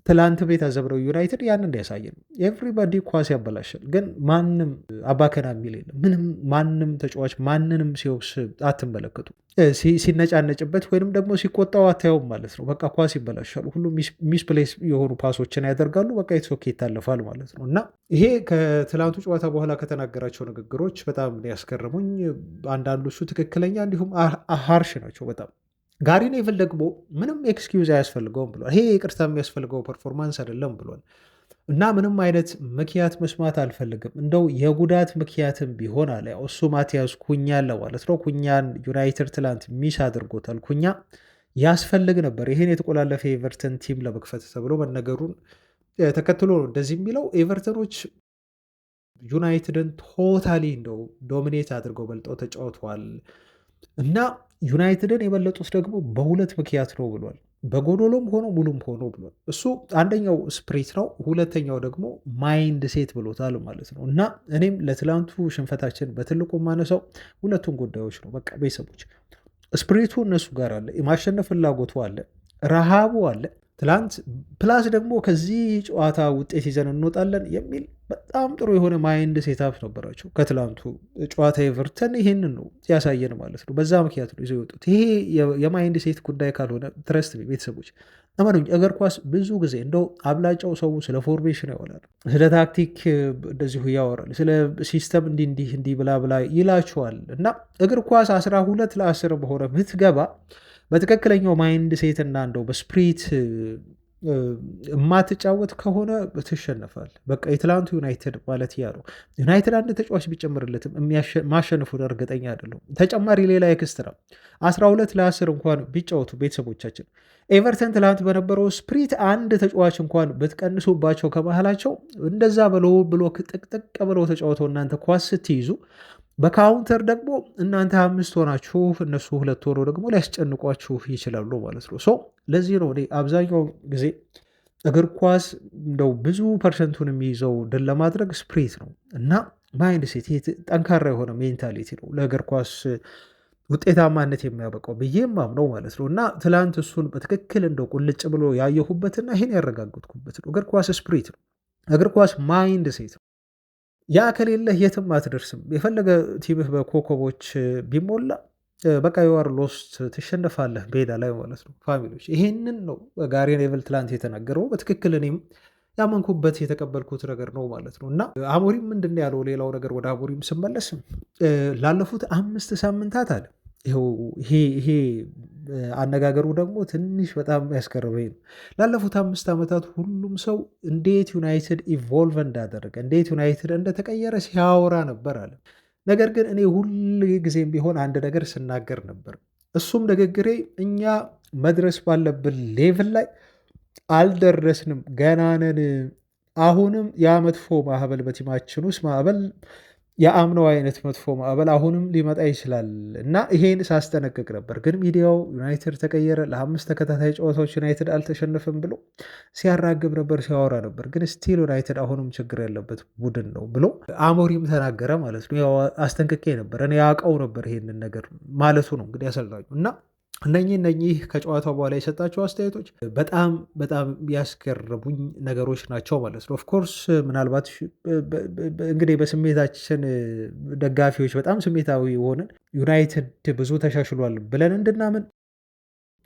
Speaker 1: ትላንት ቤት አዘብረው ዩናይትድ ያን እንዲያሳየ ነው። ኤቭሪባዲ ኳስ ያበላሻል፣ ግን ማንም አባከና የሚል የለም። ምንም ማንም ተጫዋች ማንንም ሲወቅስ አትመለከቱ፣ ሲነጫነጭበት ወይንም ደግሞ ሲቆጣው አታየውም ማለት ነው። በቃ ኳስ ይበላሻሉ፣ ሁሉም ሚስፕሌስ የሆኑ ፓሶችን ያደርጋሉ። በቃ የተሶኬ ይታለፋል ማለት ነው። እና ይሄ ከትላንቱ ጨዋታ በኋላ ከተናገራቸው ንግግሮች በጣም ያስገረሙኝ አንዳንዶቹ ትክክለኛ እንዲሁም ሃርሽ ናቸው በጣም። ጋሪ ኔቭል ደግሞ ምንም ኤክስኪውዝ አያስፈልገውም ብሏል። ይሄ ይቅርታ የሚያስፈልገው ፐርፎርማንስ አይደለም ብሏል። እና ምንም አይነት ምክንያት መስማት አልፈልግም፣ እንደው የጉዳት ምክንያትም ቢሆን አለ። እሱ ማቲያስ ኩኛ አለ ማለት ነው። ኩኛን ዩናይትድ ትላንት ሚስ አድርጎታል። ኩኛ ያስፈልግ ነበር ይህን የተቆላለፈ ኤቨርተን ቲም ለመክፈት ተብሎ መነገሩን ተከትሎ ነው እንደዚህ የሚለው። ኤቨርተኖች ዩናይትድን ቶታሊ እንደው ዶሚኔት አድርገው በልጠው ተጫውተዋል እና ዩናይትድን የበለጡት ደግሞ በሁለት ምክንያት ነው ብሏል። በጎዶሎም ሆኖ ሙሉም ሆኖ ብሏል። እሱ አንደኛው ስፕሪት ነው፣ ሁለተኛው ደግሞ ማይንድ ሴት ብሎታል ማለት ነው። እና እኔም ለትላንቱ ሽንፈታችን በትልቁ ማነሳው ሁለቱን ጉዳዮች ነው። በቃ ቤተሰቦች ስፕሪቱ እነሱ ጋር አለ፣ የማሸነፍ ፍላጎቱ አለ፣ ረሃቡ አለ ትላንት ፕላስ ደግሞ ከዚህ ጨዋታ ውጤት ይዘን እንወጣለን የሚል በጣም ጥሩ የሆነ ማይንድ ሴታፕ ነበራቸው። ከትላንቱ ጨዋታ ኤቨርተን ይሄንን ነው ያሳየን ማለት ነው። በዛ ምክንያት ነው ይዘው የወጡት። ይሄ የማይንድ ሴት ጉዳይ ካልሆነ ትረስት ቤተሰቦች እመኑኝ፣ እግር ኳስ ብዙ ጊዜ እንደው አብላጫው ሰው ስለ ፎርሜሽን ያወራል፣ ስለ ታክቲክ እንደዚሁ ያወራል፣ ስለ ሲስተም እንዲህ ብላ ብላ ይላቸዋል። እና እግር ኳስ 12-10 በሆነ ብትገባ በትክክለኛው ማይንድ ሴት እና እንደው በስፕሪት የማትጫወት ከሆነ ትሸነፋል። በቃ የትላንቱ ዩናይትድ ማለት ያ ነው። ዩናይትድ አንድ ተጫዋች ቢጨምርለትም ማሸነፉን እርግጠኛ አይደለሁም። ተጨማሪ ሌላ ኤክስትራ 12 ለ10 እንኳን ቢጫወቱ ቤተሰቦቻችን ኤቨርተን ትላንት በነበረው ስፕሪት አንድ ተጫዋች እንኳን ብትቀንሱባቸው ከመሃላቸው እንደዛ ብለው ብሎክ ጥቅጥቅ ብለው ተጫወተው እናንተ ኳስ ስትይዙ በካውንተር ደግሞ እናንተ 5 ሆናችሁ እነሱ 2 ሆነው ደግሞ ሊያስጨንቋችሁ ይችላሉ ማለት ነው። ሶ ለዚህ ነው እኔ አብዛኛው ጊዜ እግር ኳስ እንደው ብዙ ፐርሰንቱን የሚይዘው ድል ለማድረግ ስፕሪት ነው እና ማይንድ ሴት ጠንካራ የሆነ ሜንታሊቲ ነው ለእግር ኳስ ውጤታማነት የሚያበቃው ብዬ ማምነው ማለት ነው። እና ትላንት እሱን በትክክል እንደው ቁልጭ ብሎ ያየሁበትና ይህን ያረጋግጥኩበት ነው። እግር ኳስ ስፕሪት ነው። እግር ኳስ ማይንድ ሴት ነው። ያ ከሌለህ የትም አትደርስም። የፈለገ ቲምህ በኮከቦች ቢሞላ በቃ የዋር ሎስት ትሸነፋለህ ሜዳ ላይ ማለት ነው። ፋሚሊዎች ይሄንን ነው ጋሪ ኔቭል ትላንት የተናገረው በትክክል እኔም ያመንኩበት የተቀበልኩት ነገር ነው ማለት ነው። እና አሞሪም ምንድን ነው ያለው? ሌላው ነገር ወደ አሞሪም ስመለስ ላለፉት 5 ሳምንታት አለ ይሄ አነጋገሩ ደግሞ ትንሽ በጣም ያስገርመኝ ነው። ላለፉት 5 ዓመታት ሁሉም ሰው እንዴት ዩናይትድ ኢቮልቭ እንዳደረገ እንዴት ዩናይትድ እንደተቀየረ ሲያወራ ነበር አለ። ነገር ግን እኔ ሁል ጊዜም ቢሆን አንድ ነገር ስናገር ነበር። እሱም ንግግሬ እኛ መድረስ ባለብን ሌቭል ላይ አልደረስንም፣ ገና ነን። አሁንም ያ መጥፎ ማዕበል በቲማችን ውስጥ ማዕበል የአምነው አይነት መጥፎ ማዕበል አሁንም ሊመጣ ይችላል እና ይሄን ሳስጠነቅቅ ነበር። ግን ሚዲያው ዩናይትድ ተቀየረ፣ ለ5 ተከታታይ ጨዋታዎች ዩናይትድ አልተሸነፈም ብሎ ሲያራግብ ነበር፣ ሲያወራ ነበር። ግን ስቲል ዩናይትድ አሁንም ችግር ያለበት ቡድን ነው ብሎ አሞሪም ተናገረ ማለት ነው። ያው አስጠንቅቄ ነበር፣ እኔ ያውቀው ነበር ይሄንን ነገር ማለቱ ነው እንግዲህ አሰልጣኙ እና እነኚህ ከጨዋታው በኋላ የሰጣቸው አስተያየቶች በጣም በጣም ያስገረሙኝ ነገሮች ናቸው ማለት ነው። ኦፍኮርስ ምናልባት እንግዲህ በስሜታችን ደጋፊዎች በጣም ስሜታዊ ሆነን ዩናይትድ ብዙ ተሻሽሏል ብለን እንድናምን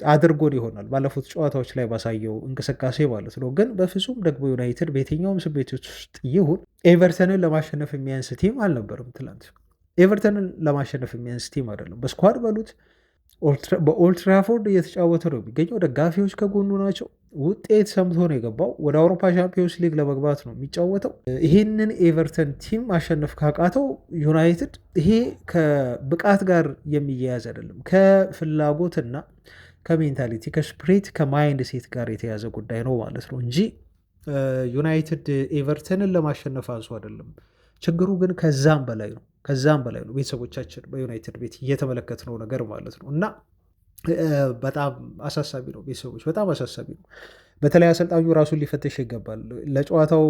Speaker 1: አድርጎን ይሆናል ባለፉት ጨዋታዎች ላይ ባሳየው እንቅስቃሴ ማለት ነው። ግን በፍጹም ደግሞ ዩናይትድ በየትኛውም ስሜቶች ውስጥ ይሁን ኤቨርተንን ለማሸነፍ የሚያንስ ቲም አልነበርም። ትላንት ኤቨርተንን ለማሸነፍ የሚያንስ ቲም አይደለም። በስኳድ በሉት በኦልትራፎርድ እየተጫወተ ነው የሚገኘው። ደጋፊዎች ከጎኑ ናቸው። ውጤት ሰምቶ ነው የገባው። ወደ አውሮፓ ሻምፒዮንስ ሊግ ለመግባት ነው የሚጫወተው። ይህንን ኤቨርተን ቲም ማሸነፍ ካቃተው ዩናይትድ ይሄ ከብቃት ጋር የሚያያዝ አይደለም፣ ከፍላጎትና ከሜንታሊቲ ከስፕሪት ከማይንድ ሴት ጋር የተያዘ ጉዳይ ነው ማለት ነው እንጂ ዩናይትድ ኤቨርተንን ለማሸነፍ አንሱ አይደለም። ችግሩ ግን ከዛም በላይ ነው። ቤተሰቦቻችን በዩናይትድ ቤት እየተመለከትነው ነገር ማለት ነው እና በጣም አሳሳቢ ነው። ቤተሰቦች በጣም አሳሳቢ ነው። በተለይ አሰልጣኙ ራሱን ሊፈተሽ ይገባል። ለጨዋታው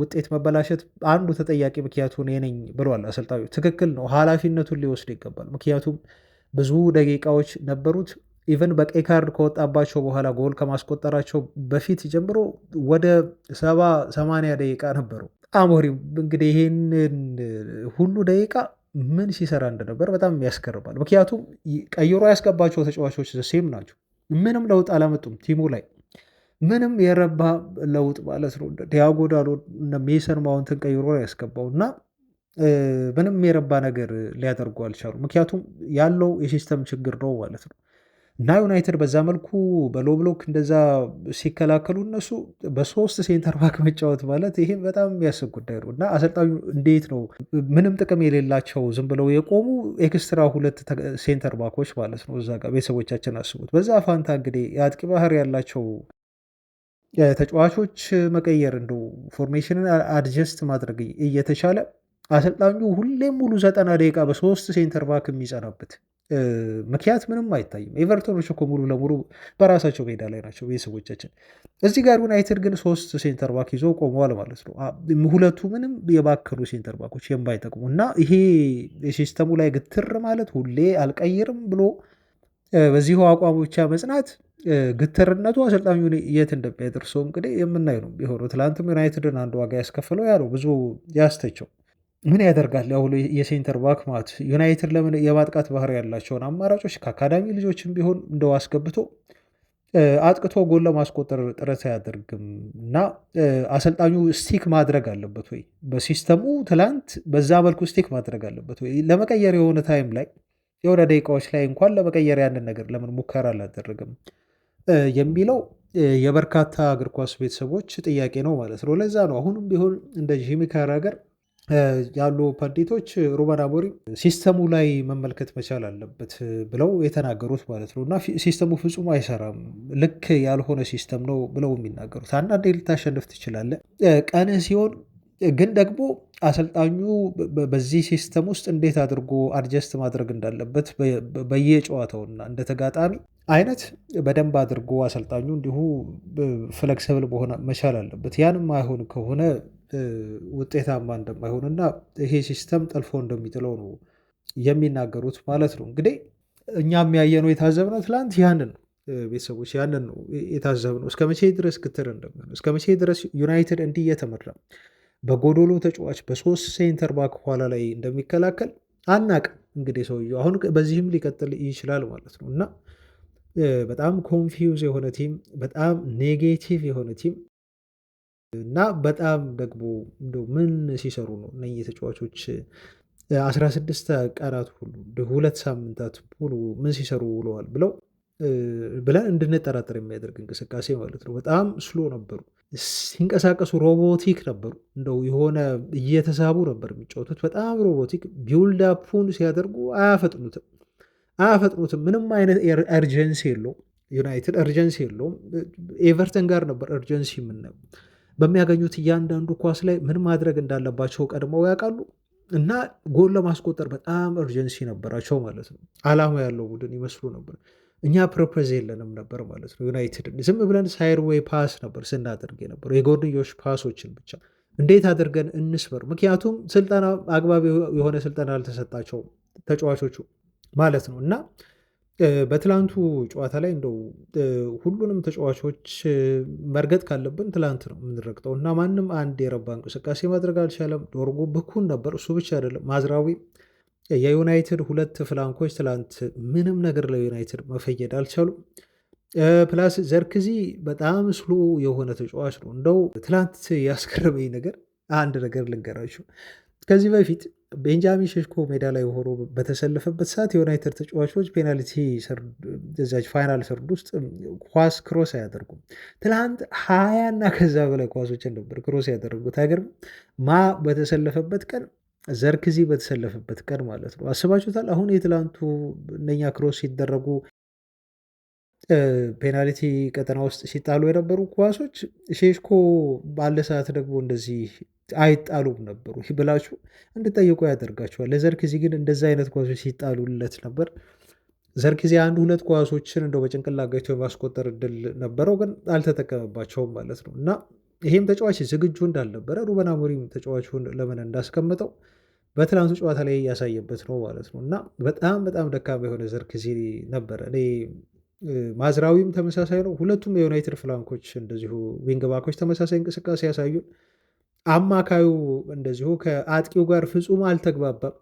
Speaker 1: ውጤት መበላሸት አንዱ ተጠያቂ ምክንያቱ እኔ ነኝ ብሏል አሰልጣኙ። ትክክል ነው። ኃላፊነቱን ሊወስድ ይገባል። ምክንያቱም ብዙ ደቂቃዎች ነበሩት። ኢቨን በቀይ ካርድ ከወጣባቸው በኋላ ጎል ከማስቆጠራቸው በፊት ጀምሮ ወደ 70-80 ደቂቃ ነበሩ። አሞሪም እንግዲህ ይህንን ሁሉ ደቂቃ ምን ሲሰራ እንደነበር በጣም ያስገርማል። ምክንያቱም ቀይሮ ያስገባቸው ተጫዋቾች ሴም ናቸው። ምንም ለውጥ አላመጡም ቲሙ ላይ ምንም የረባ ለውጥ ማለት ነው። ዲያጎ ዳሎ ሜሰን ማውንትን ቀይሮ ነው ያስገባው እና ምንም የረባ ነገር ሊያደርጉ አልቻሉ። ምክንያቱም ያለው የሲስተም ችግር ነው ማለት ነው። እና ዩናይትድ በዛ መልኩ በሎ ብሎክ እንደዛ ሲከላከሉ እነሱ በ3 ሴንተር ባክ መጫወት ማለት ይሄ በጣም የሚያስብ ጉዳይ ነው። እና አሰልጣኙ እንዴት ነው ምንም ጥቅም የሌላቸው ዝም ብለው የቆሙ ኤክስትራ 2 ሴንተር ባኮች ማለት ነው እዛ ጋር ቤተሰቦቻችን አስቡት። በዛ ፋንታ እንግዲህ የአጥቂ ባህር ያላቸው ተጫዋቾች መቀየር እንደው ፎርሜሽንን አድጀስት ማድረግ እየተቻለ አሰልጣኙ ሁሌም ሙሉ 90 ደቂቃ በ3 ሴንተር ባክ የሚጸናበት ምክንያት ምንም አይታይም። ኤቨርቶኖች እኮ ሙሉ ለሙሉ በራሳቸው ሜዳ ላይ ናቸው ቤተሰቦቻችን። እዚህ ጋር ዩናይትድ ግን 3 ሴንተር ባክ ይዞ ቆመዋል ማለት ነው። ሁለቱ ምንም የባከኑ ሴንተር ባኮች የማይጠቅሙ እና ይሄ የሲስተሙ ላይ ግትር ማለት ሁሌ አልቀይርም ብሎ በዚሁ አቋሙ ብቻ መጽናት ግትርነቱ አሰልጣኙ የት እንደሚያደርሰው እንግዲህ የምናይ ነው የሆነው። ትላንትም ዩናይትድን አንድ ዋጋ ያስከፍለው ያለው ብዙ ያስተቸው ምን ያደርጋል ያው የሴንተር ባክ ማለት ዩናይትድ ለምን የማጥቃት ባህር ያላቸውን አማራጮች ከአካዳሚ ልጆችም ቢሆን እንደው አስገብቶ አጥቅቶ ጎል ለማስቆጠር ጥረት አያደርግም እና አሰልጣኙ ስቲክ ማድረግ አለበት ወይ በሲስተሙ ትላንት በዛ መልኩ ስቲክ ማድረግ አለበት ወይ ለመቀየር የሆነ ታይም ላይ የሆነ ደቂቃዎች ላይ እንኳን ለመቀየር ያንን ነገር ለምን ሙከራ አላደረግም የሚለው የበርካታ እግር ኳስ ቤተሰቦች ጥያቄ ነው ማለት ነው። ለዛ ነው አሁንም ቢሆን እንደ ጂሚ ካራገር ያሉ ፐንዲቶች ሩበን አሞሪም ሲስተሙ ላይ መመልከት መቻል አለበት ብለው የተናገሩት ማለት ነው። እና ሲስተሙ ፍጹም አይሰራም፣ ልክ ያልሆነ ሲስተም ነው ብለው የሚናገሩት። አንዳንዴ ልታሸንፍ ትችላለህ ቀን ሲሆን፣ ግን ደግሞ አሰልጣኙ በዚህ ሲስተም ውስጥ እንዴት አድርጎ አድጀስት ማድረግ እንዳለበት በየጨዋታውና እንደ ተጋጣሚ አይነት በደንብ አድርጎ አሰልጣኙ እንዲሁ ፍለክሰብል መሆን መቻል አለበት። ያንም አይሆን ከሆነ ውጤታማ እንደማይሆንና ይሄ ሲስተም ጠልፎ እንደሚጥለው ነው የሚናገሩት ማለት ነው። እንግዲህ እኛም ያየነው የታዘብነው ትላንት ያንን ነው። ቤተሰቦች ያንን ነው የታዘብነው። እስከ መቼ ድረስ ክትር እንደሚሆን፣ እስከ መቼ ድረስ ዩናይትድ እንዲህ እየተመራ በጎዶሎ ተጫዋች በሶስት ሴንተር ባክ ኋላ ላይ እንደሚከላከል አናቅም። እንግዲህ ሰውየው አሁን በዚህም ሊቀጥል ይችላል ማለት ነው እና በጣም ኮንፊውዝ የሆነ ቲም፣ በጣም ኔጌቲቭ የሆነ ቲም እና በጣም ደግሞ እንደው ምን ሲሰሩ ነው እነኚህ ተጫዋቾች 16 ቀናት ሁሉ 2 ሳምንታት ሙሉ ምን ሲሰሩ ውለዋል ብለን እንድንጠራጠር የሚያደርግ እንቅስቃሴ ማለት ነው። በጣም ስሎ ነበሩ ሲንቀሳቀሱ፣ ሮቦቲክ ነበሩ። እንደው የሆነ እየተሳቡ ነበር የሚጫወቱት። በጣም ሮቦቲክ ቢውልዳፑን ሲያደርጉ አያፈጥኑትም። ምንም አይነት እርጀንሲ የለውም። ዩናይትድ እርጀንሲ የለውም። ኤቨርተን ጋር ነበር እርጀንሲ የምናየው። በሚያገኙት እያንዳንዱ ኳስ ላይ ምን ማድረግ እንዳለባቸው ቀድመው ያውቃሉ እና ጎል ለማስቆጠር በጣም እርጀንሲ ነበራቸው ማለት ነው። አላማ ያለው ቡድን ይመስሉ ነበር። እኛ ፕሮፖዝ የለንም ነበር ማለት ነው። ዩናይትድ ዝም ብለን ሳይድዌይ ፓስ ነበር ስናደርግ የነበረው፣ የጎንዮሽ ፓሶችን ብቻ እንዴት አድርገን እንስበር። ምክንያቱም ስልጠና አግባብ የሆነ ስልጠና አልተሰጣቸውም ተጫዋቾቹ ማለት ነው እና በትላንቱ ጨዋታ ላይ እንደው ሁሉንም ተጫዋቾች መርገጥ ካለብን ትላንት ነው የምንረግጠው እና ማንም አንድ የረባ እንቅስቃሴ ማድረግ አልቻለም። ዶርጎ ብኩን ነበር። እሱ ብቻ አይደለም፣ ማዝራዊ የዩናይትድ ሁለት ፍላንኮች ትላንት ምንም ነገር ለዩናይትድ መፈየድ አልቻሉም። ፕላስ ዘርክዚ በጣም ስሎ የሆነ ተጫዋች ነው። እንደው ትላንት ያስገረመኝ ነገር አንድ ነገር ልንገራችሁ። ከዚህ በፊት ቤንጃሚን ሼሽኮ ሜዳ ላይ ሆኖ በተሰለፈበት ሰዓት የዩናይትድ ተጫዋቾች ፔናልቲ ዛች ፋይናል ሰርድ ውስጥ ኳስ ክሮስ አያደርጉም። ትላንት 20 እና ከዛ በላይ ኳሶችን ነበር ክሮስ ያደረጉት። ሀገር ማ በተሰለፈበት ቀን፣ ዘርክዚ በተሰለፈበት ቀን ማለት ነው። አስባችሁታል? አሁን የትላንቱ እነኛ ክሮስ ሲደረጉ ፔናልቲ ቀጠና ውስጥ ሲጣሉ የነበሩ ኳሶች ሼሽኮ ባለ ሰዓት ደግሞ እንደዚህ አይጣሉም ነበሩ ብላችሁ እንድጠይቁ ያደርጋቸዋል። ለዘርክዚ ግን እንደዛ አይነት ኳሶች ሲጣሉለት ነበር። ዘርክዚ አንድ ሁለት ኳሶችን እንደው በጭንቅላት ገጭቶ የማስቆጠር እድል ነበረው፣ ግን አልተጠቀመባቸውም ማለት ነው እና ይሄም ተጫዋች ዝግጁ እንዳልነበረ ሩበን አሞሪም ተጫዋቹን ለምን እንዳስቀምጠው በትናንቱ ጨዋታ ላይ ያሳየበት ነው ማለት ነው እና በጣም በጣም ደካማ የሆነ ዘርክዚ ነበረ። እኔ ማዝራዊም ተመሳሳይ ነው። ሁለቱም የዩናይትድ ፍላንኮች እንደዚሁ ዊንግ ባኮች ተመሳሳይ እንቅስቃሴ ያሳዩን። አማካዩ እንደዚሁ ከአጥቂው ጋር ፍጹም አልተግባባም።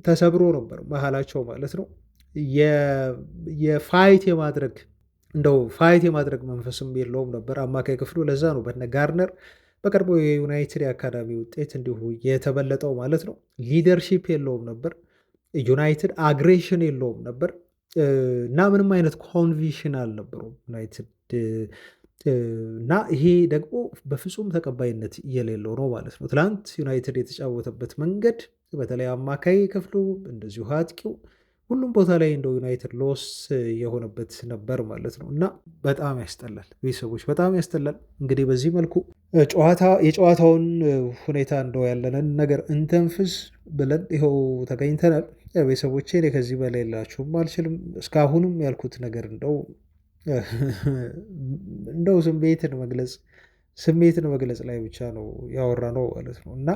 Speaker 1: ተሰብሮ ነበር መሀላቸው ማለት ነው። የፋይት የማድረግ መንፈስም የለውም ነበር አማካይ ክፍሉ። ለዛ ነው በነ ጋርነር በቅርቡ የዩናይትድ የአካዳሚ ውጤት እንዲሁ የተበለጠው ማለት ነው። ሊደርሺፕ የለውም ነበር ዩናይትድ፣ አግሬሽን የለውም ነበር እና ምንም አይነት ኮንቪክሽን አልነበረውም ዩናይትድ እና ይሄ ደግሞ በፍጹም ተቀባይነት የሌለው ነው ማለት ነው። ትላንት ዩናይትድ የተጫወተበት መንገድ በተለይ አማካይ ክፍሉ እንደዚሁ አጥቂው ሁሉም ቦታ ላይ እንደው ዩናይትድ ሎስ የሆነበት ነበር ማለት ነው እና በጣም ያስጠላል ቤተሰቦች፣ በጣም ያስጠላል። እንግዲህ በዚህ መልኩ የጨዋታውን ሁኔታ እንደው ያለንን ነገር እንተንፍስ ብለን ይኸው ተገኝተናል። ቤተሰቦቼ እኔ ከዚህ በላይ የላችሁም አልችልም። እስካሁንም ያልኩት ነገር እንደው ስሜትን መግለጽ ላይ ብቻ ነው ያወራ ነው ማለት ነው እና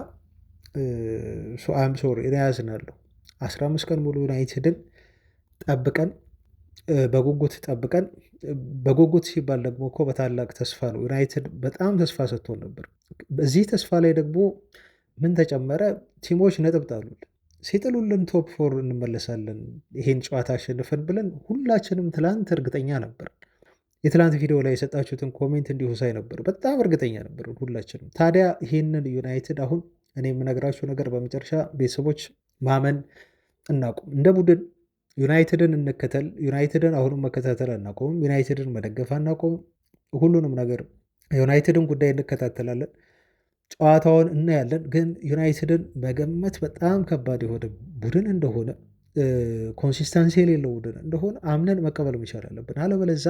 Speaker 1: አም ሶሪ እኔ ያዝናለሁ። 15 ቀን ሙሉ ዩናይትድን ጠብቀን በጉጉት ሲባል ደግሞ እኮ በታላቅ ተስፋ ነው። ዩናይትድ በጣም ተስፋ ሰጥቶን ነበር። በዚህ ተስፋ ላይ ደግሞ ምን ተጨመረ? ቲሞች ነጥብ ጣሉልን። ሲጥሉልን ቶፕ ፎር እንመለሳለን ይሄን ጨዋታ አሸንፈን ብለን ሁላችንም ትላንት እርግጠኛ ነበር። የትላንት ቪዲዮ ላይ የሰጣችሁትን ኮሜንት እንዲሁ ሳይ ነበር በጣም እርግጠኛ ነበር ሁላችንም። ታዲያ ይሄንን ዩናይትድ አሁን እኔ የምነግራችሁ ነገር በመጨረሻ ቤተሰቦች ማመን እናቁም። እንደ ቡድን ዩናይትድን እንከተል። ዩናይትድን አሁንም መከታተል አናቆምም። ዩናይትድን መደገፍ አናቆምም። ሁሉንም ነገር ዩናይትድን ጉዳይ እንከታተላለን፣ ጨዋታውን እናያለን። ግን ዩናይትድን መገመት በጣም ከባድ የሆነ ቡድን እንደሆነ ኮንሲስተንሲ የሌለው ቡድን እንደሆነ አምነን መቀበል መቻል አለብን። አለበለዛ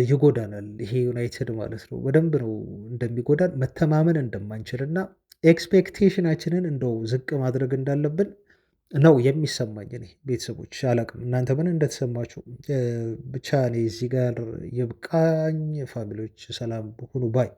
Speaker 1: ይጎዳናል። ይሄ ዩናይትድ ማለት ነው በደንብ ነው እንደሚጎዳን መተማመን እንደማንችል እና ኤክስፔክቴሽናችንን እንደው ዝቅ ማድረግ እንዳለብን ነው የሚሰማኝ። እኔ ቤተሰቦች አላቅም እናንተ ምን እንደተሰማችሁ ብቻ እኔ እዚህ ጋር የብቃኝ። ፋሚሊዎች ሰላም ሁኑ ባይ